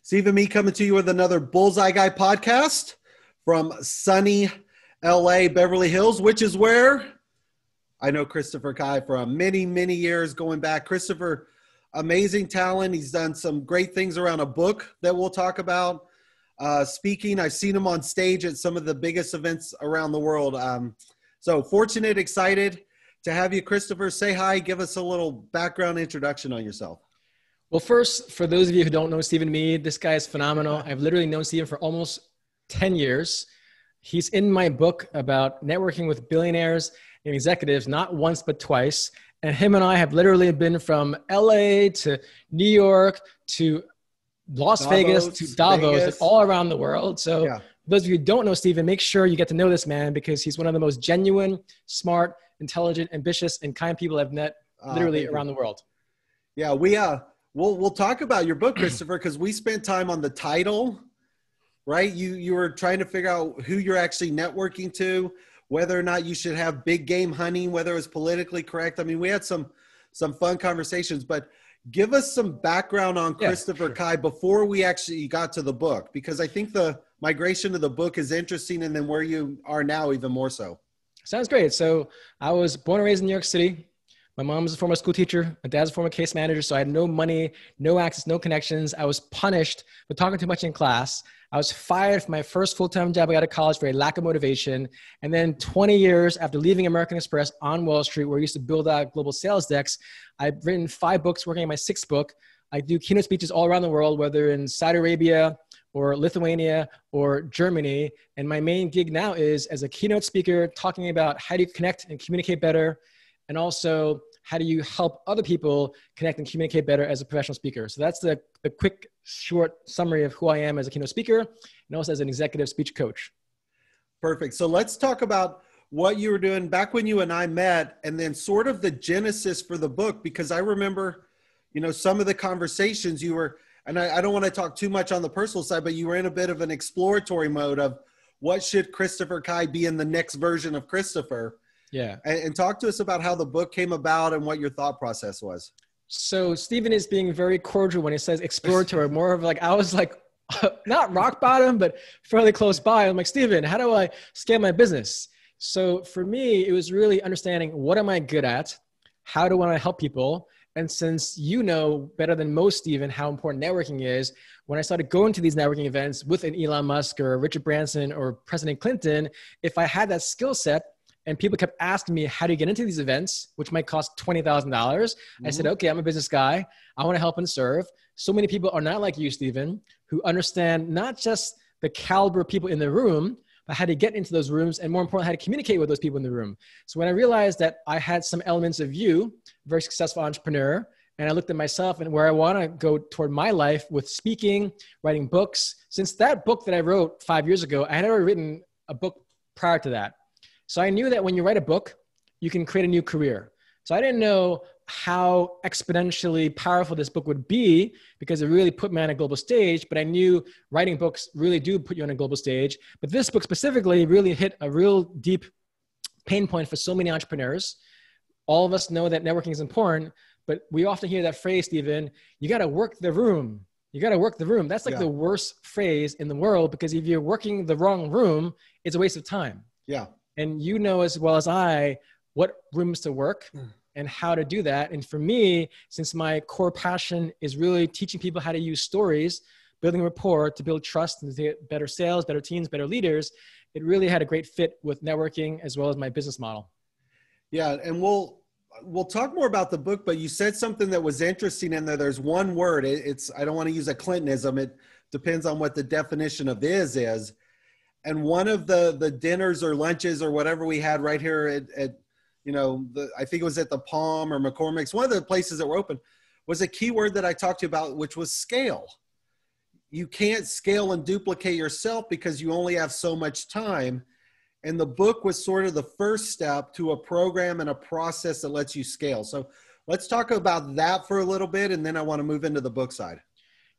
Steve and me coming to you with another Bullseye Guy podcast from sunny LA, Beverly Hills, which is where I know Christopher Kai from many, many years going back. Christopher, amazing talent. He's done some great things around a book that we'll talk about. Speaking, I've seen him on stage at some of the biggest events around the world. So fortunate, excited to have you, Christopher. Say hi, give us a little background introduction on yourself. Well, first, for those of you who don't know Stephen Meade, this guy is phenomenal. I've literally known Stephen for almost 10 years. He's in my book about networking with billionaires and executives, not once, but twice. And him and I have literally been from LA to New York to Las Vegas to Davos, like all around the world. So for those of you who don't know Stephen, make sure you get to know this man because he's one of the most genuine, smart, intelligent, ambitious, and kind people I've met literally around the world. Yeah, we'll talk about your book, Christopher, because we spent time on the title, right? You were trying to figure out who you're actually networking to, whether or not you should have big game hunting, whether it was politically correct. I mean, we had some fun conversations, but give us some background on Christopher Kai before we actually got to the book, because I think the migration of the book is interesting, and then where you are now even more so. Sounds great. So I was born and raised in New York City. My mom was a former school teacher. My dad's a former case manager. So I had no money, no access, no connections. I was punished for talking too much in class. I was fired from my first full-time job I got out of college for a lack of motivation. And then 20 years after leaving American Express on Wall Street, where I used to build out global sales decks, I've written 5 books, working on my 6th book. I do keynote speeches all around the world, whether in Saudi Arabia or Lithuania or Germany. And my main gig now is as a keynote speaker, talking about how do you connect and communicate better, and also how do you help other people connect and communicate better as a professional speaker. So that's the quick, short summary of who I am as a keynote speaker and also as an executive speech coach. Perfect. So let's talk about what you were doing back when you and I met, and then sort of the genesis for the book, because I remember, some of the conversations you were, and I don't want to talk too much on the personal side, but you were in a bit of an exploratory mode of what should Christopher Kai be in the next version of Christopher. Yeah. And talk to us about how the book came about and what your thought process was. So Stephen is being very cordial when he says exploratory, more of like, I was like, not rock bottom, but fairly close by. I'm like, Stephen, how do I scale my business? So for me, it was really understanding, what am I good at? How do I help people? And since you know better than most, Stephen, how important networking is, when I started going to these networking events with an Elon Musk or Richard Branson or President Clinton, if I had that skill set, and people kept asking me, how do you get into these events, which might cost $20,000? I said, okay, I'm a business guy. I want to help and serve. So many people are not like you, Stephen, who understand not just the caliber of people in the room, but how to get into those rooms, and more importantly, how to communicate with those people in the room. So when I realized that I had some elements of you, a very successful entrepreneur, and I looked at myself and where I want to go toward my life with speaking, writing books. Since that book that I wrote 5 years ago, I had already written a book prior to that. So I knew that when you write a book, you can create a new career. So I didn't know how exponentially powerful this book would be because it really put me on a global stage, but I knew writing books really do put you on a global stage. But this book specifically really hit a real deep pain point for so many entrepreneurs. All of us know that networking is important, but we often hear that phrase, Stephen, you got to work the room. You got to work the room. That's like the worst phrase in the world, because if you're working the wrong room, it's a waste of time. Yeah. And you know as well as I what rooms to work and how to do that. And for me, since my core passion is really teaching people how to use stories, building rapport to build trust and to get better sales, better teams, better leaders, it really had a great fit with networking as well as my business model. Yeah, and we'll talk more about the book, but you said something that was interesting in there. There's one word. I don't want to use a Clintonism. It depends on what the definition of is. And one of the dinners or lunches or whatever we had right here at I think it was at the Palm or McCormick's, one of the places that were open, was a key word that I talked to you about, which was scale. You can't scale and duplicate yourself because you only have so much time. And the book was sort of the first step to a program and a process that lets you scale. So let's talk about that for a little bit, and then I want to move into the book side.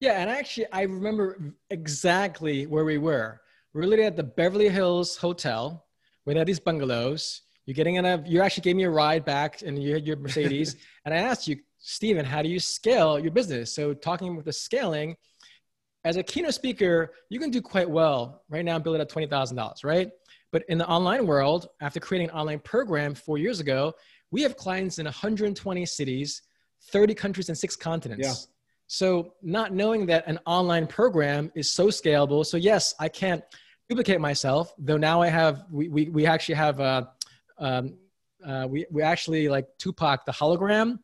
Yeah, and I remember exactly where we were. We were literally at the Beverly Hills Hotel. We had these bungalows. You actually gave me a ride back, and you had your Mercedes. And I asked you, Stephen, how do you scale your business? So talking with the scaling, as a keynote speaker, you can do quite well. Right now, I'm billing at $20,000, right? But in the online world, after creating an online program 4 years ago, we have clients in 120 cities, 30 countries, and 6 continents. Yeah. So not knowing that an online program is so scalable. So yes, I can't duplicate myself, though now I have, we actually have, we actually like Tupac, the hologram.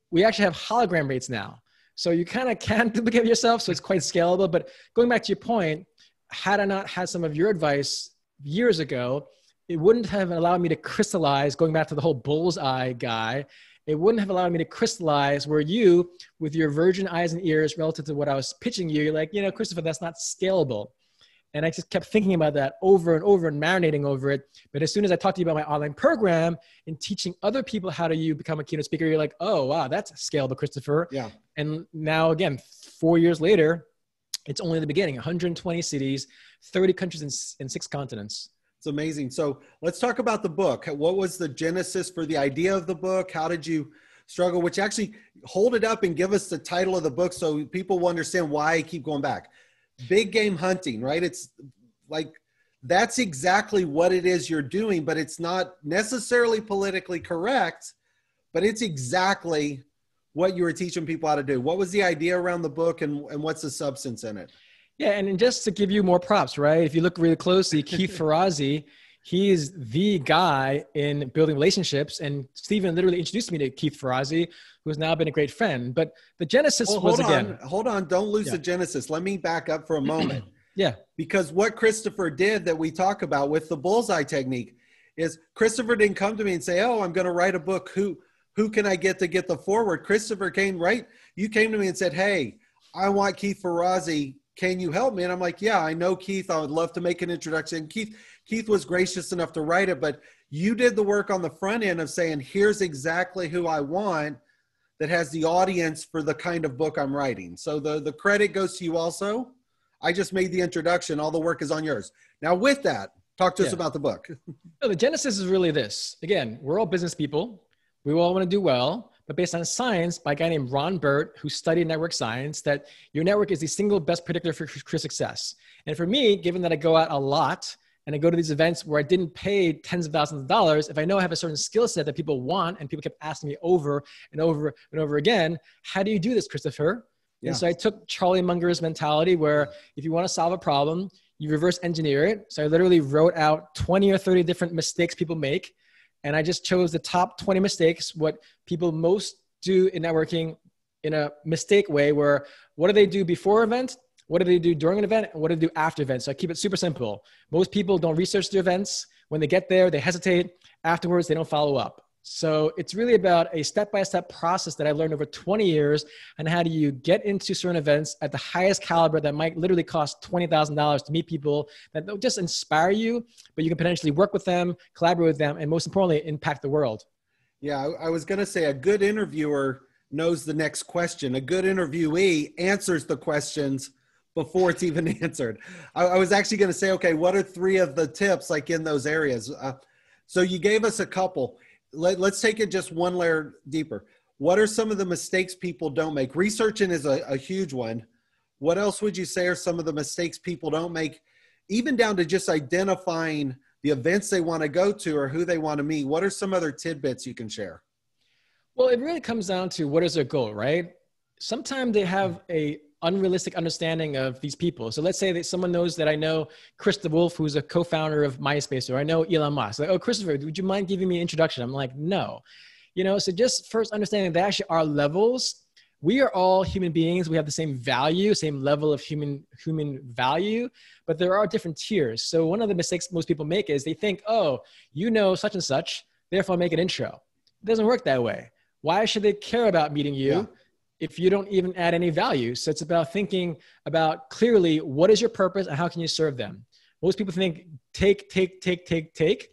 We actually have hologram rates now. So you kind of can duplicate yourself. So it's quite scalable. But going back to your point, had I not had some of your advice years ago, it wouldn't have allowed me to crystallize, going back to the whole bullseye guy, it wouldn't have allowed me to crystallize where you, with your virgin eyes and ears relative to what I was pitching you, you're like, you know, Christopher, that's not scalable. And I just kept thinking about that over and over and marinating over it. But as soon as I talked to you about my online program and teaching other people how to become a keynote speaker, you're like, oh, wow, that's scalable, Christopher. Yeah. And now, again, 4 years later, it's only the beginning, 120 cities, 30 countries and 6 continents. It's amazing. So let's talk about the book. What was the genesis for the idea of the book? How did you struggle? Which actually, hold it up and give us the title of the book so people will understand why I keep going back. Big game hunting, right? It's like, that's exactly what it is you're doing, but it's not necessarily politically correct, but it's exactly what you were teaching people how to do. What was the idea around the book, and what's the substance in it? Yeah, and just to give you more props, right? If you look really closely, Keith Ferrazzi, he is the guy in building relationships. And Stephen literally introduced me to Keith Ferrazzi, who has now been a great friend. But the genesis was again. Hold on. Don't lose the genesis. Let me back up for a moment. Yeah. Because what Christopher did that we talk about with the bullseye technique is Christopher didn't come to me and say, oh, I'm going to write a book. Who can I get to get the forward? Christopher came, right? You came to me and said, hey, I want Keith Ferrazzi. Can you help me? And I'm like, yeah, I know Keith. I would love to make an introduction. Keith was gracious enough to write it, but you did the work on the front end of saying, here's exactly who I want that has the audience for the kind of book I'm writing. So the credit goes to you also. I just made the introduction. All the work is on yours. Now with that, talk to us about the book. So the genesis is really this. Again, we're all business people. We all want to do well. But based on science by a guy named Ron Burt, who studied network science, that your network is the single best predictor for success. And for me, given that I go out a lot and I go to these events where I didn't pay tens of thousands of dollars, if I know I have a certain skill set that people want and people kept asking me over and over and over again, how do you do this, Christopher? Yeah. And so I took Charlie Munger's mentality where if you want to solve a problem, you reverse engineer it. So I literally wrote out 20 or 30 different mistakes people make. And I just chose the top 20 mistakes, what people most do in networking in a mistake way, where what do they do before event? What do they do during an event? And what do they do after event? So I keep it super simple. Most people don't research their events. When they get there, they hesitate. Afterwards, they don't follow up. So it's really about a step-by-step process that I learned over 20 years on how do you get into certain events at the highest caliber that might literally cost $20,000 to meet people that don't just inspire you, but you can potentially work with them, collaborate with them, and most importantly, impact the world. Yeah, I was going to say a good interviewer knows the next question. A good interviewee answers the questions before it's even answered. I was actually going to say, okay, what are 3 of the tips like in those areas? So you gave us a couple. Let's take it just one layer deeper. What are some of the mistakes people don't make? Researching is a huge one. What else would you say are some of the mistakes people don't make, even down to just identifying the events they want to go to or who they want to meet? What are some other tidbits you can share? Well, it really comes down to what is their goal, right? Sometimes they have a unrealistic understanding of these people. So let's say that someone knows that I know Chris DeWolf, who's a co-founder of MySpace, or I know Elon Musk. Like, oh, Christopher, would you mind giving me an introduction? I'm like, no. You know, so just first understanding that actually our levels, we are all human beings. We have the same value, same level of human value, but there are different tiers. So one of the mistakes most people make is they think, oh, you know such and such, therefore make an intro. It doesn't work that way. Why should they care about meeting you if you don't even add any value? So it's about thinking about clearly what is your purpose and how can you serve them? Most people think take.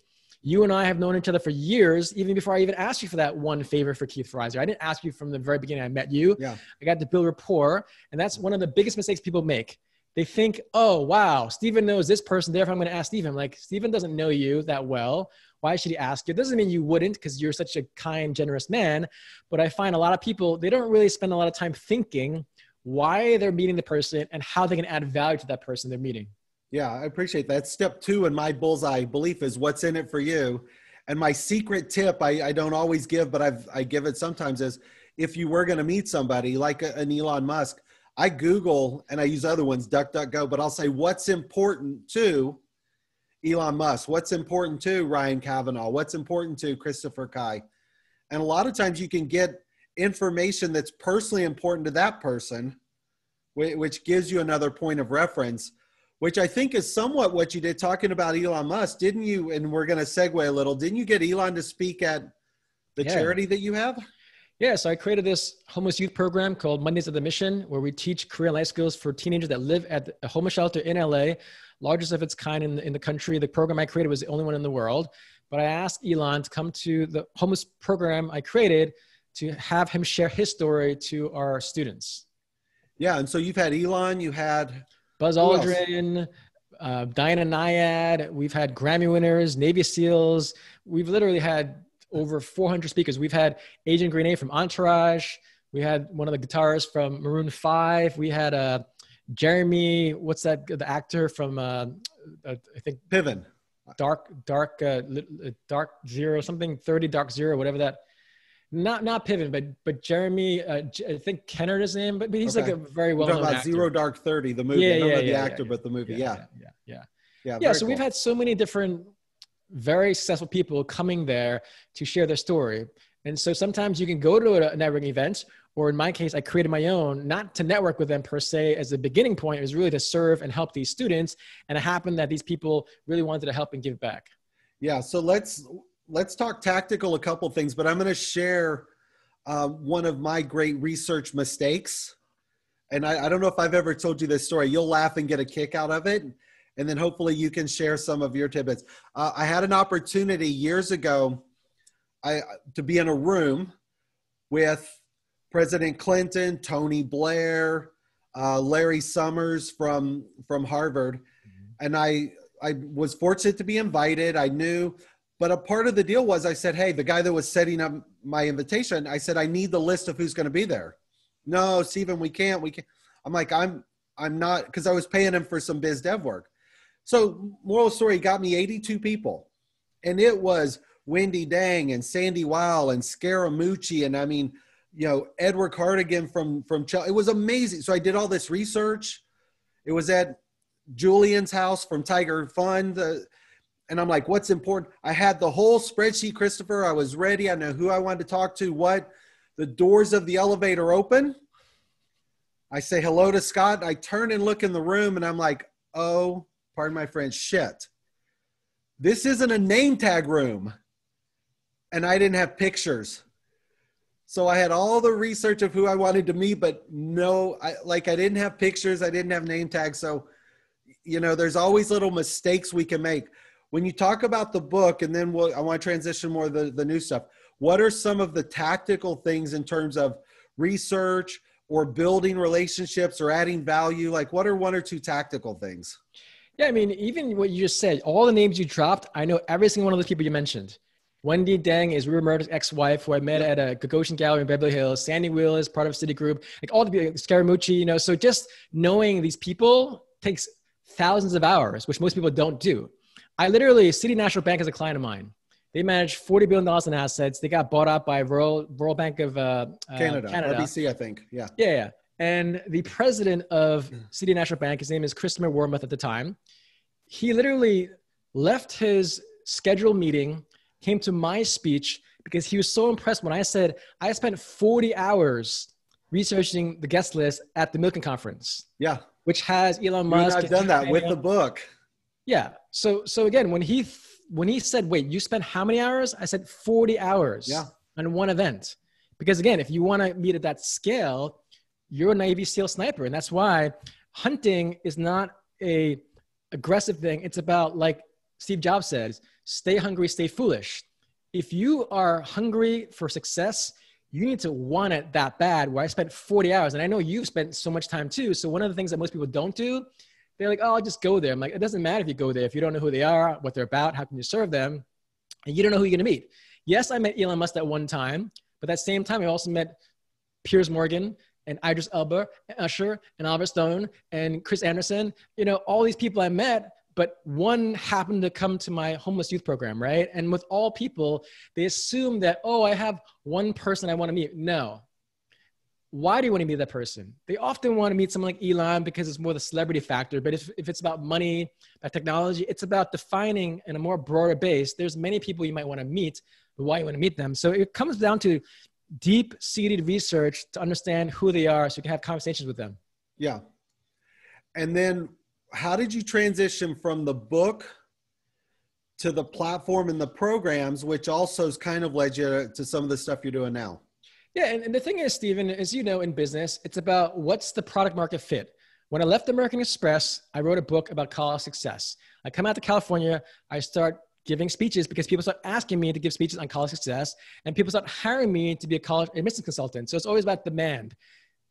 You and I have known each other for years, even before I even asked you for that one favor for Keith Ferrazzi. I didn't ask you from the very beginning I met you. Yeah. I got to build rapport. And that's one of the biggest mistakes people make. They think, oh, wow, Stephen knows this person, therefore I'm going to ask Stephen. Like, Stephen doesn't know you that well. Why should he ask you? It doesn't mean you wouldn't, because you're such a kind, generous man. But I find a lot of people, they don't really spend a lot of time thinking, why they're meeting the person and how they can add value to that person they're meeting. Yeah, I appreciate that. Step 2 in my bullseye belief is what's in it for you. And my secret tip, I don't always give, but I give it sometimes, is if you were going to meet somebody like an Elon Musk, I Google, and I use other ones, DuckDuckGo, but I'll say what's important to Elon Musk, what's important to Ryan Kavanaugh, what's important to Christopher Kai. And a lot of times you can get information that's personally important to that person, which gives you another point of reference, which I think is somewhat what you did talking about Elon Musk. Didn't you, and we're going to segue a little, didn't you get Elon to speak at the charity that you have? Yeah, so I created this homeless youth program called Mondays at the Mission, where we teach career and life skills for teenagers that live at a homeless shelter in LA, largest of its kind in the country. The program I created was the only one in the world. But I asked Elon to come to the homeless program I created to have him share his story to our students. Yeah, and so you've had Elon, you had Buzz Aldrin, Diana Nyad. We've had Grammy winners, Navy SEALs. We've literally had over 400 speakers. We've had Agent Grenade from Entourage. We had one of the guitarists from Maroon 5. We had Jeremy, what's that? The actor from, I think. Piven. Dark Zero, something 30 Dark Zero, whatever that. Not Piven, but Jeremy, I think Kenner is his name, but he's like a very well-known actor. Zero Dark 30, the movie. I don't know the actor, but the movie. Yeah. So cool. We've had so many different, very successful people coming there to share their story. And so sometimes you can go to a networking event, or in my case, I created my own, not to network with them per se as a beginning point. It was really to serve and help these students. And it happened that these people really wanted to help and give back. Yeah. So let's talk tactical, a couple things, but I'm going to share one of my great research mistakes. And I don't know if I've ever told you this story. You'll laugh and get a kick out of it. And then hopefully you can share some of your tidbits. I had an opportunity years ago to be in a room with President Clinton, Tony Blair, Larry Summers from Harvard. And I was fortunate to be invited. I knew, but a part of the deal was I said, hey, the guy that was setting up my invitation, I said, I need the list of who's going to be there. No, Stephen, we can't. I'm like, I'm not, because I was paying him for some biz dev work. So moral story, got me 82 people. And it was Wendy Dang and Sandy Weil and Scaramucci. And I mean, Edward Cardigan from Chelsea. It was amazing. So I did all this research. It was at Julian's house from Tiger Fund. And I'm like, what's important? I had the whole spreadsheet, Christopher. I was ready. I know who I wanted to talk to, what. The doors of the elevator open. I say hello to Scott. I turn and look in the room and I'm like, oh, pardon my French, shit. This isn't a name tag room. And I didn't have pictures. So I had all the research of who I wanted to meet, but no, I didn't have pictures. I didn't have name tags. So, there's always little mistakes we can make. When you talk about the book, and then I want to transition more to the new stuff. What are some of the tactical things in terms of research or building relationships or adding value? Like, what are one or two tactical things? Yeah, I mean, even what you just said, all the names you dropped, I know every single one of those people you mentioned. Wendy Dang is Rupert Murdoch's ex-wife, who I met at a Gagosian Gallery in Beverly Hills. Sandy Will is part of Citigroup. Like all the people, Scaramucci, so just knowing these people takes thousands of hours, which most people don't do. City National Bank is a client of mine. They manage $40 billion in assets. They got bought out by Royal Bank of Canada. RBC, I think. Yeah. Yeah. And the president of City National Bank, his name is Christopher Wormuth at the time. He literally left his scheduled meeting, came to my speech because he was so impressed when I said, I spent 40 hours researching the guest list at the Milken Conference. Yeah. Which has Elon Musk. I've done that with the book. Yeah. So again, when he said, wait, you spent how many hours? I said 40 hours on one event. Because again, if you want to meet at that scale, you're a Navy SEAL sniper. And that's why hunting is not a aggressive thing. It's about, like Steve Jobs says, stay hungry, stay foolish. If you are hungry for success, you need to want it that bad, where I spent 40 hours. And I know you've spent so much time too. So one of the things that most people don't do, they're like, oh, I'll just go there. I'm like, it doesn't matter if you go there. If you don't know who they are, what they're about, how can you serve them, and you don't know who you're going to meet. Yes, I met Elon Musk at one time, but at that same time, I also met Piers Morgan, and Idris Elba and Usher and Albert Stone and Chris Anderson, you know, all these people I met, but one happened to come to my homeless youth program, right? And with all people, they assume that, oh, I have one person I want to meet. No. Why do you want to meet that person? They often want to meet someone like Elon because it's more the celebrity factor. But if it's about money, about technology, it's about defining in a more broader base. There's many people you might want to meet, but why you want to meet them. So it comes down to deep-seated research to understand who they are so you can have conversations with them. Yeah. And then how did you transition from the book to the platform and the programs, which also has kind of led you to some of the stuff you're doing now? Yeah, and the thing is, Stephen, as you know, in business, it's about what's the product market fit. When I left American Express, I wrote a book about college success. I come out to California, I start giving speeches because people start asking me to give speeches on college success, and people start hiring me to be a college admissions consultant. So it's always about demand.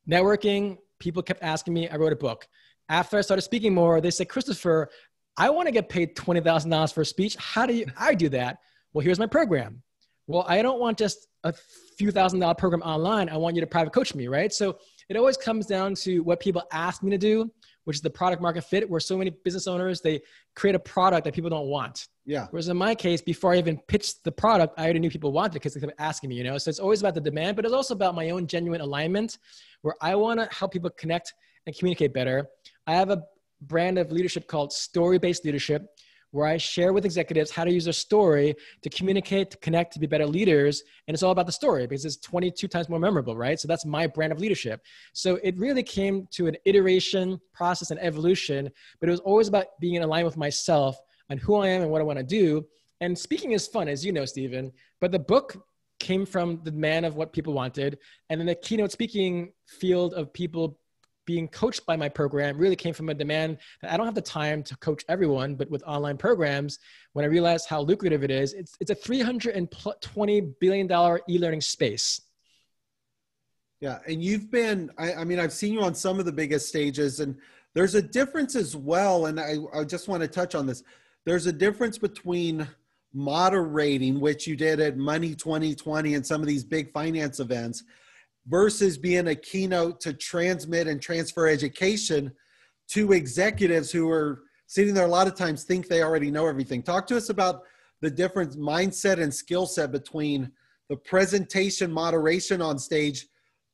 Networking, people kept asking me, I wrote a book. After I started speaking more, they said, Christopher, I want to get paid $20,000 for a speech. How do I do that? Well, here's my program. Well, I don't want just a few $1,000 program online. I want you to private coach me, right? So it always comes down to what people ask me to do, which is the product market fit, where so many business owners, they create a product that people don't want. Yeah. Whereas in my case, before I even pitched the product, I already knew people wanted it because they kept asking me, you know? So it's always about the demand, but it's also about my own genuine alignment where I want to help people connect and communicate better. I have a brand of leadership called story-based leadership, where I share with executives how to use their story to communicate, to connect, to be better leaders. And it's all about the story because it's 22 times more memorable, right? So that's my brand of leadership. So it really came to an iteration process and evolution, but it was always about being in alignment with myself on who I am and what I want to do. And speaking is fun, as you know, Stephen, but the book came from the demand of what people wanted. And then the keynote speaking field of people being coached by my program really came from a demand that I don't have the time to coach everyone, but with online programs, when I realized how lucrative it is, it's a $320 billion e-learning space. Yeah. And you've been, I mean, I've seen you on some of the biggest stages, and there's a difference as well. And I just want to touch on this. There's a difference between moderating, which you did at Money 2020 and some of these big finance events, versus being a keynote to transmit and transfer education to executives who are sitting there a lot of times think they already know everything. Talk to us about the different mindset and skill set between the presentation moderation on stage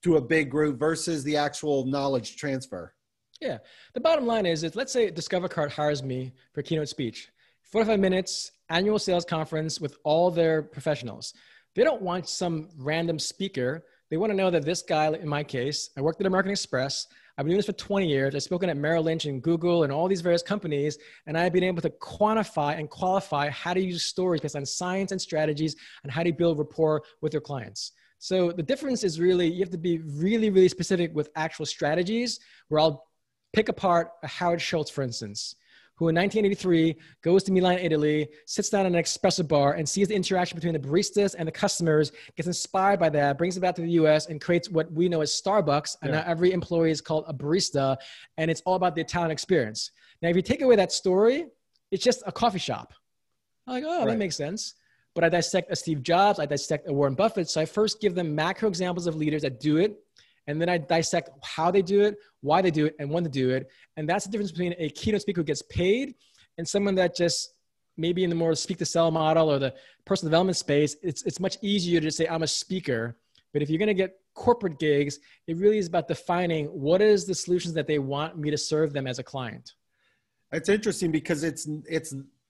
to a big group versus the actual knowledge transfer. Yeah. The bottom line is let's say Discover Card hires me for a keynote speech, 45 minutes, annual sales conference with all their professionals. They don't want some random speaker. They want to know that this guy, in my case, I worked at American Express. I've been doing this for 20 years. I've spoken at Merrill Lynch and Google and all these various companies. And I've been able to quantify and qualify how to use stories based on science and strategies and how to build rapport with your clients. So the difference is really, you have to be really, really specific with actual strategies, where I'll pick apart a Howard Schultz, for instance, who in 1983 goes to Milan, Italy, sits down in an espresso bar and sees the interaction between the baristas and the customers, gets inspired by that, brings it back to the US and creates what we know as Starbucks. And now every employee is called a barista, and it's all about the Italian experience. Now, if you take away that story, it's just a coffee shop. I'm like, oh, that makes sense. But I dissect a Steve Jobs, I dissect a Warren Buffett. So I first give them macro examples of leaders that do it. And then I dissect how they do it, why they do it, and when to do it. And that's the difference between a keynote speaker who gets paid and someone that just maybe in the more speak to sell model or the personal development space, it's much easier to say I'm a speaker. But if you're going to get corporate gigs, it really is about defining what is the solutions that they want me to serve them as a client. It's interesting because it's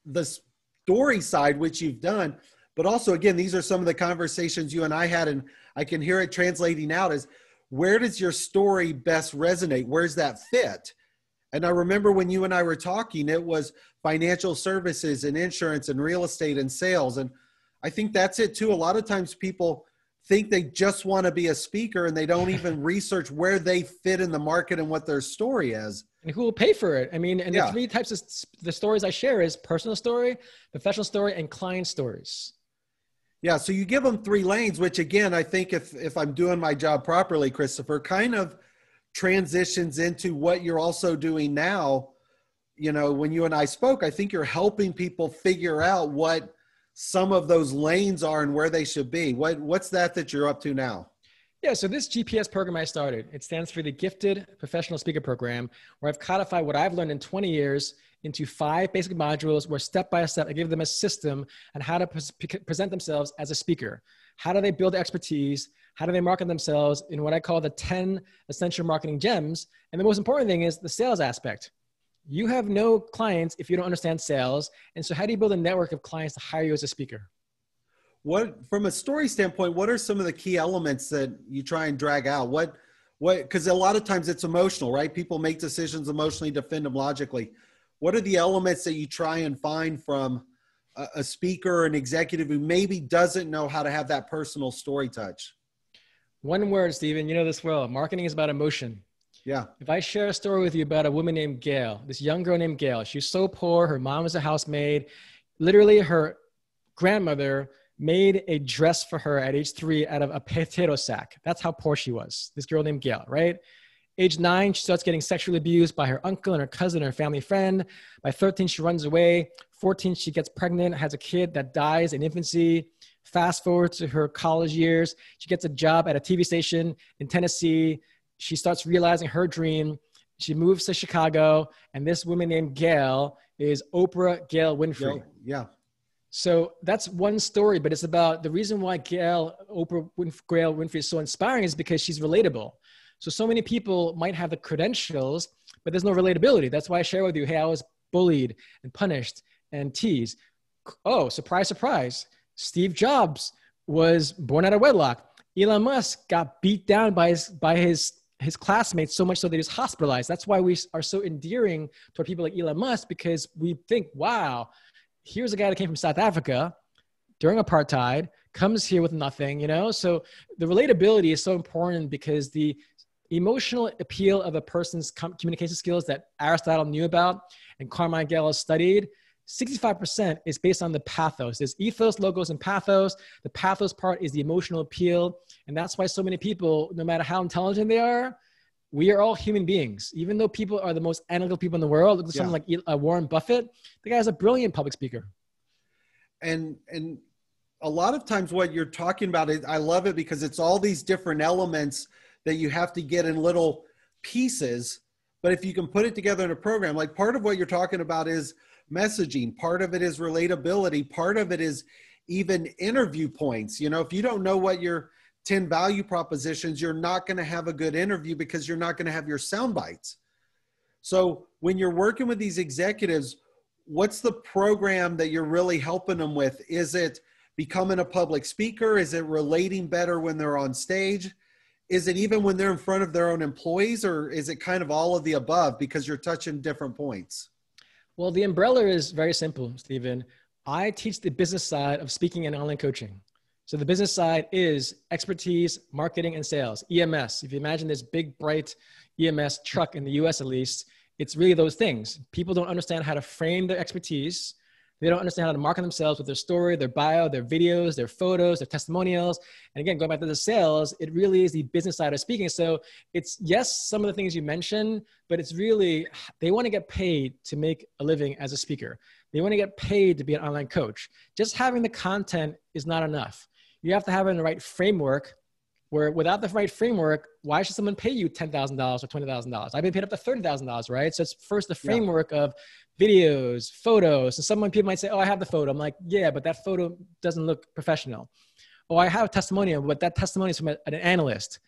the story side, which you've done, but also, again, these are some of the conversations you and I had, and I can hear it translating out as, where does your story best resonate? Where's that fit? And I remember when you and I were talking, it was financial services and insurance and real estate and sales. And I think that's it too. A lot of times people think they just want to be a speaker and they don't even research where they fit in the market and what their story is. And who will pay for it? I mean, and the three types of the stories I share is personal story, professional story, and client stories. Yeah, so you give them 3 lanes, which again, I think if I'm doing my job properly, Christopher, kind of transitions into what you're also doing now. You know, when you and I spoke, I think you're helping people figure out what some of those lanes are and where they should be. What's that you're up to now? Yeah, so this GPS program I started, it stands for the Gifted Professional Speaker Program, where I've codified what I've learned in 20 years into 5 basic modules where step by step I give them a system on how to present themselves as a speaker. How do they build expertise? How do they market themselves in what I call the 10 essential marketing gems? And the most important thing is the sales aspect. You have no clients if you don't understand sales. And so how do you build a network of clients to hire you as a speaker? What, from a story standpoint, what are some of the key elements that you try and drag out? Because a lot of times it's emotional, right? People make decisions emotionally, defend them logically. What are the elements that you try and find from a speaker or an executive who maybe doesn't know how to have that personal story touch? One word, Stephen, you know this well. Marketing is about emotion. Yeah. If I share a story with you about a woman named Gail, this young girl named Gail, she's so poor. Her mom was a housemaid. Literally, her grandmother made a dress for her at age 3 out of a potato sack. That's how poor she was. This girl named Gail, right? Age 9, she starts getting sexually abused by her uncle and her cousin and her family friend. By 13, she runs away. 14, she gets pregnant, has a kid that dies in infancy. Fast forward to her college years. She gets a job at a TV station in Tennessee. She starts realizing her dream. She moves to Chicago. And this woman named Gail is Oprah Gail Winfrey. Yeah. So that's one story, but it's about the reason why Gail Winfrey is so inspiring is because she's relatable. So many people might have the credentials, but there's no relatability. That's why I share with you, hey, I was bullied and punished and teased. Oh, surprise, surprise. Steve Jobs was born out of wedlock. Elon Musk got beat down by his classmates so much so that he was hospitalized. That's why we are so endearing toward people like Elon Musk, because we think, wow, here's a guy that came from South Africa during apartheid, comes here with nothing, you know? So the relatability is so important because the emotional appeal of a person's communication skills that Aristotle knew about and Carmine Gala studied, 65% is based on the pathos. There's ethos, logos, and pathos. The pathos part is the emotional appeal. And that's why so many people, no matter how intelligent they are, we are all human beings. Even though people are the most analytical people in the world, look at someone like Warren Buffett, the guy's a brilliant public speaker. And a lot of times what you're talking about, I love it because it's all these different elements that you have to get in little pieces. But if you can put it together in a program, like part of what you're talking about is messaging. Part of it is relatability. Part of it is even interview points. You know, if you don't know what your 10 value propositions, you're not going to have a good interview because you're not going to have your sound bites. So when you're working with these executives, what's the program that you're really helping them with? Is it becoming a public speaker? Is it relating better when they're on stage? Is it even when they're in front of their own employees, or is it kind of all of the above because you're touching different points? Well, the umbrella is very simple, Stephen. I teach the business side of speaking and online coaching. So the business side is expertise, marketing, and sales, EMS. If you imagine this big, bright EMS truck in the US, at least, it's really those things. People don't understand how to frame their expertise. They don't understand how to market themselves with their story, their bio, their videos, their photos, their testimonials. And again, going back to the sales, it really is the business side of speaking. So it's, yes, some of the things you mentioned, but it's really, they want to get paid to make a living as a speaker. They want to get paid to be an online coach. Just having the content is not enough. You have to have it in the right framework, where without the right framework, why should someone pay you $10,000 or $20,000? I've been paid up to $30,000, right? So it's first the framework of videos, photos. And people might say, oh, I have the photo. I'm like, yeah, but that photo doesn't look professional. Oh, I have a testimonial, but that testimonial is from an analyst.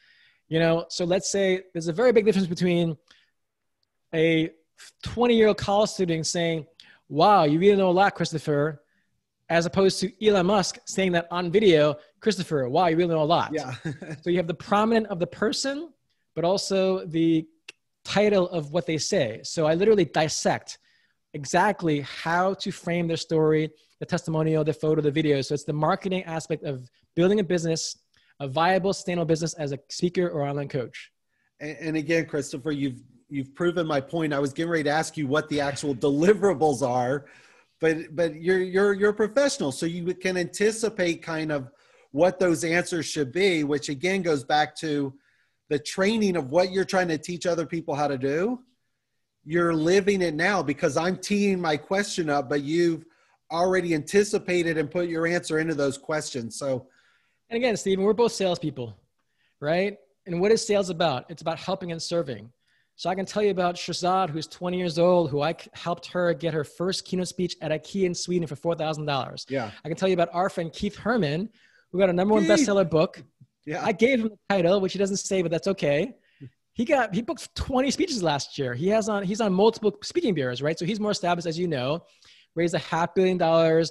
You know, so let's say there's a very big difference between a 20-year-old college student saying, wow, you really know a lot, Christopher, as opposed to Elon Musk saying that on video, Christopher, wow, you really know a lot. Yeah. So you have the prominent of the person, but also the title of what they say. So I literally dissect exactly how to frame their story, the testimonial, the photo, the video. So it's the marketing aspect of building a business, a viable, sustainable business as a speaker or online coach. And again, Christopher, you've proven my point. I was getting ready to ask you what the actual deliverables are, but you're a professional, so you can anticipate kind of what those answers should be, which again goes back to the training of what you're trying to teach other people how to do. You're living it now because I'm teeing my question up, but you've already anticipated and put your answer into those questions. So, and again, Stephen, we're both salespeople. right? And what is sales about? It's about helping and serving. So I can tell you about Shazad, who's 20 years old, who I helped her get her first keynote speech at IKEA in Sweden for $4,000. Yeah. I can tell you about our friend Keith Herman, who got a #1 bestseller book. Yeah. I gave him the title, which he doesn't say, but that's okay. He booked 20 speeches last year. He's on multiple speaking bureaus, right? So he's more established, as you know, raised $500 million,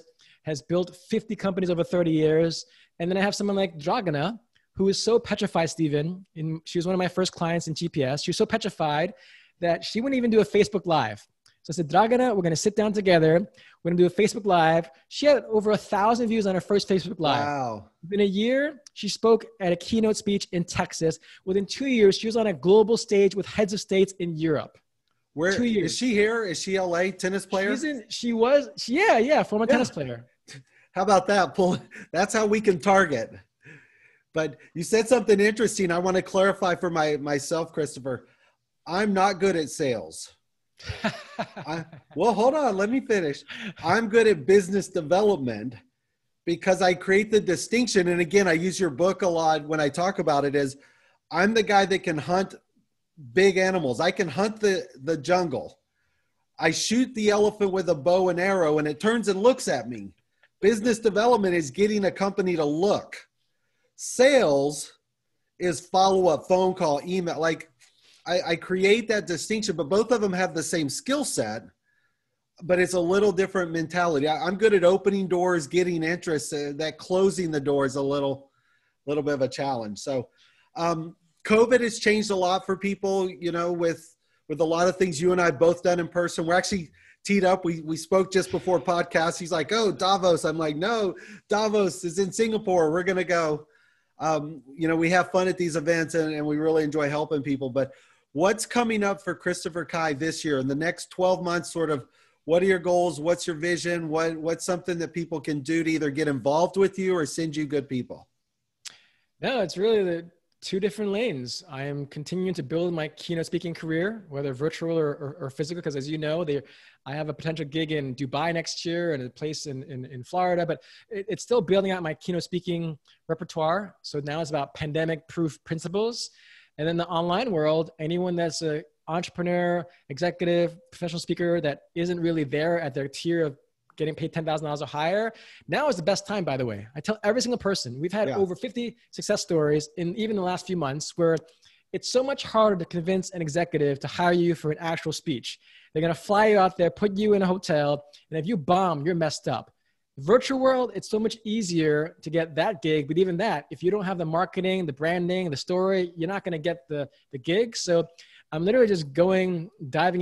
has built 50 companies over 30 years. And then I have someone like Dragana, who is so petrified, Stephen. She was one of my first clients in GPS. She was so petrified that she wouldn't even do a Facebook Live. So I said, Dragana, we're going to sit down together. We're going to do a Facebook Live. She had over 1,000 views on her first Facebook Live. Wow. Within a year, she spoke at a keynote speech in Texas. Within 2 years, she was on a global stage with heads of states in Europe. Where 2 years. Is she here? Is she LA tennis player? Former tennis player. How about that? That's how we can target. But you said something interesting. I want to clarify for myself, Christopher. I'm not good at sales. Well, hold on. Let me finish. I'm good at business development because I create the distinction. And again, I use your book a lot when I talk about it is I'm the guy that can hunt big animals. I can hunt the jungle. I shoot the elephant with a bow and arrow and it turns and looks at me. Business development is getting a company to look. Sales is follow-up, phone call, email. Like I create that distinction, but both of them have the same skill set, but it's a little different mentality. I'm good at opening doors, getting interest. That closing the door is a little bit of a challenge. So COVID has changed a lot for people, with a lot of things you and I have both done in person. We're actually teed up. We spoke just before podcast. He's like, oh, Davos. I'm like, no, Davos is in Singapore. We're going to go. We have fun at these events and we really enjoy helping people. But what's coming up for Christopher Kai this year in the next 12 months? Sort of, what are your goals? What's your vision? What's something that people can do to either get involved with you or send you good people? No, it's really the two different lanes. I am continuing to build my keynote speaking career, whether virtual or physical, because as you know, I have a potential gig in Dubai next year and a place in Florida, but it's still building out my keynote speaking repertoire. So now it's about pandemic proof principles. And then the online world, anyone that's an entrepreneur, executive, professional speaker that isn't really there at their tier of getting paid $10,000 or higher. Now is the best time, by the way. I tell every single person, we've had over 50 success stories in even the last few months where it's so much harder to convince an executive to hire you for an actual speech. They're going to fly you out there, put you in a hotel, and if you bomb, you're messed up. Virtual world, it's so much easier to get that gig, but even that, if you don't have the marketing, the branding, the story, you're not going to get the gig. So I'm literally just diving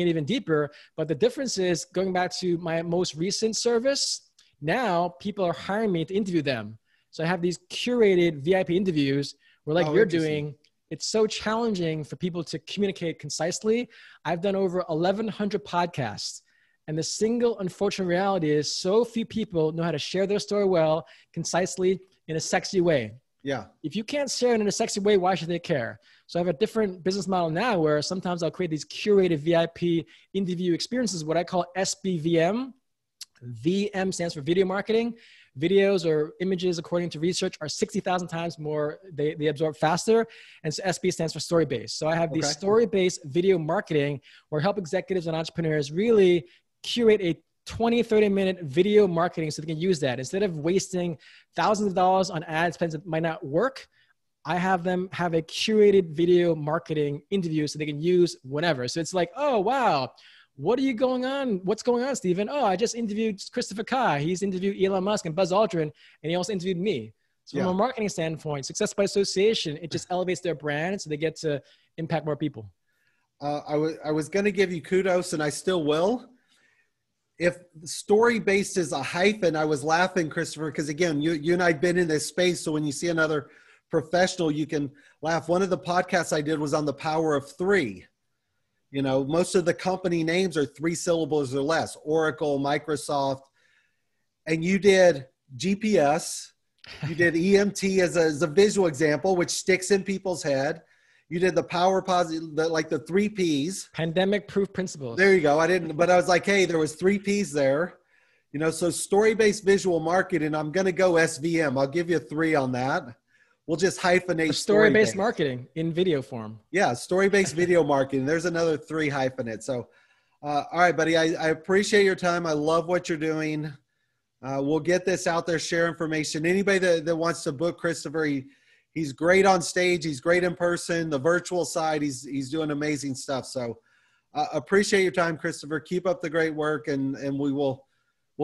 in even deeper. But the difference is going back to my most recent service. Now people are hiring me to interview them. So I have these curated VIP interviews where you're doing. It's so challenging for people to communicate concisely. I've done over 1,100 podcasts. And the single unfortunate reality is so few people know how to share their story well, concisely, in a sexy way. Yeah. If you can't share it in a sexy way, why should they care? So I have a different business model now where sometimes I'll create these curated VIP interview experiences, what I call SBVM. VM stands for video marketing. Videos or images, according to research, are 60,000 times more, they absorb faster. And so SB stands for story-based. So I have these story-based video marketing where I help executives and entrepreneurs really curate a 20, 30-minute video marketing so they can use that. Instead of wasting thousands of dollars on ad spends that might not work, I have them have a curated video marketing interview so they can use whenever. So it's like, oh, wow. What's going on, Stephen? Oh, I just interviewed Christopher Kai. He's interviewed Elon Musk and Buzz Aldrin, and he also interviewed me. So from a marketing standpoint, success by association, it just elevates their brand so they get to impact more people. I was going to give you kudos, and I still will. If story-based is a hyphen, I was laughing, Christopher, because again, you and I have been in this space, so when you see another professional, you can laugh. One of the podcasts I did was on the power of three. Most of the company names are 3 syllables or less, Oracle, Microsoft, and you did GPS, you did EMT as a visual example, which sticks in people's head. You did the power positive, the 3 Ps. Pandemic proof principles. There you go. But I was like, hey, there was 3 Ps there. So story-based visual marketing, I'm going to go SVM. I'll give you a 3 on that. we'll just hyphenate story-based marketing in video form. Yeah, story-based video marketing. There's another 3 hyphenates. So, all right, buddy, I appreciate your time. I love what you're doing. We'll get this out there, share information. Anybody that wants to book Christopher, he's great on stage. He's great in person. The virtual side, he's doing amazing stuff. So appreciate your time, Christopher. Keep up the great work, and we'll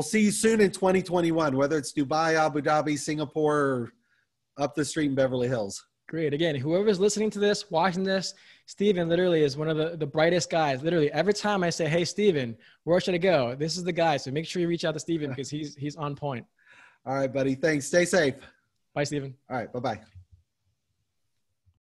see you soon in 2021, whether it's Dubai, Abu Dhabi, Singapore, or up the street in Beverly Hills. Great. Again, whoever's listening to this, watching this, Steven literally is one of the brightest guys. Literally, every time I say, hey, Steven, where should I go? This is the guy. So make sure you reach out to Steven because he's on point. All right, buddy. Thanks. Stay safe. Bye, Steven. All right. Bye-bye.